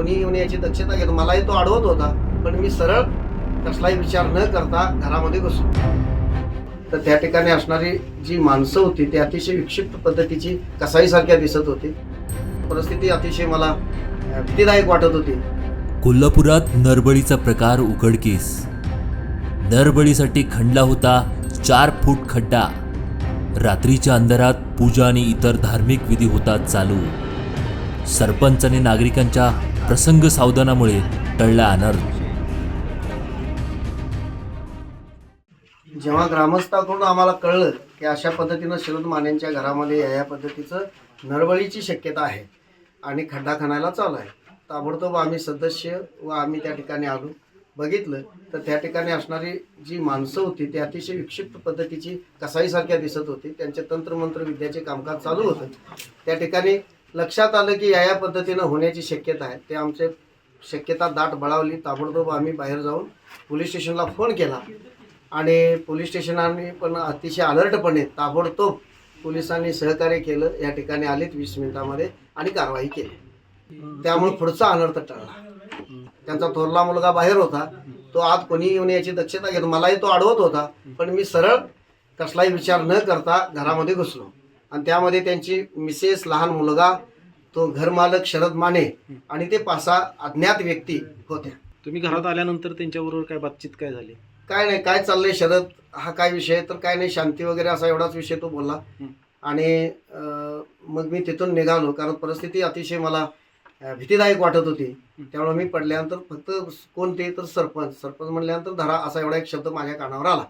कोणी येऊन याची दक्षता घेतो. मलाही तो अडवत होता, पण मी सरळ कसलाही विचार न करता घरामध्ये घुसलो. तर त्या ठिकाणी असणारी जी माणसं होती ती अतिशय विक्षिप्त पद्धतीची कसाईसारख्या दिसत होती. परिस्थिती अतिशय मला भीतीदायक वाटत होती. कोल्हापुरात नरबळीचा प्रकार उघडकीस. नरबळीसाठी खणला होता 4 फूट खड्डा. रात्रीच्या अंधारात पूजा आणि इतर धार्मिक विधी होतात चालू. सरपंच आणि नागरिकांच्या प्रसंग सावधानामुळे टळला अनर्थ. जेव्हा ग्रामस्थाकडून आम्हाला कळलं की अशा पद्धतीनं शरद मानेंच्या घरामध्ये या पद्धतीचं नरबळीची शक्यता आहे आणि खड्डा खणायला चालू आहे, ताबडतोब आम्ही सदस्य व आम्ही त्या ठिकाणी आलो. बघितलं तर त्या ठिकाणी असणारी जी माणसं होती ती अतिशय विक्षिप्त पद्धतीची कसाईसारख्या दिसत होती. त्यांचे तंत्रमंत्र विद्याचे कामकाज चालू होतं. त्या ठिकाणी लक्षात आलं की या पद्धतीनं होण्याची शक्यता आहे. ते आमचे शक्यता दाट बळावली. ताबडतोब आम्ही बाहेर जाऊन पोलीस स्टेशनला फोन केला आणि पोलीस स्टेशनाने पण अतिशय अलर्टपणे ताबडतोब पोलिसांनी सहकार्य केलं. या ठिकाणी आलेत 20 मिनिटामध्ये आणि कारवाई केली. त्यामुळे पुढचा अनर्थ टळला. त्यांचा थोरला मुलगा बाहेर होता, तो आत कोणी येऊन याची दक्षता घेतो. मलाही तो अडवत होता, पण मी सरळ कसलाही विचार न करता घरामध्ये घुसलो आणि त्यामध्ये त्यांची मिसेस, लहान मुलगा, तो घरमालक शरद माने आणि ते 5-6 अज्ञात व्यक्ती होत्या. तुम्ही घरात आल्यानंतर त्यांच्याबरोबर काय बातचीत काय झाली? काय नाही, काय चाललंय शरद, हा काय विषय, तर काय नाही, शांती वगैरे असा एवढाच विषय तो बोलला. आणि मग मी तिथून निघालो, कारण परिस्थिती अतिशय मला भीतीदायक वाटत होती. त्यामुळे मी पडल्यानंतर फक्त कोण ते तर सरपंच म्हणल्यानंतर धरा असा एवढा एक शब्द माझ्या कानावर आला.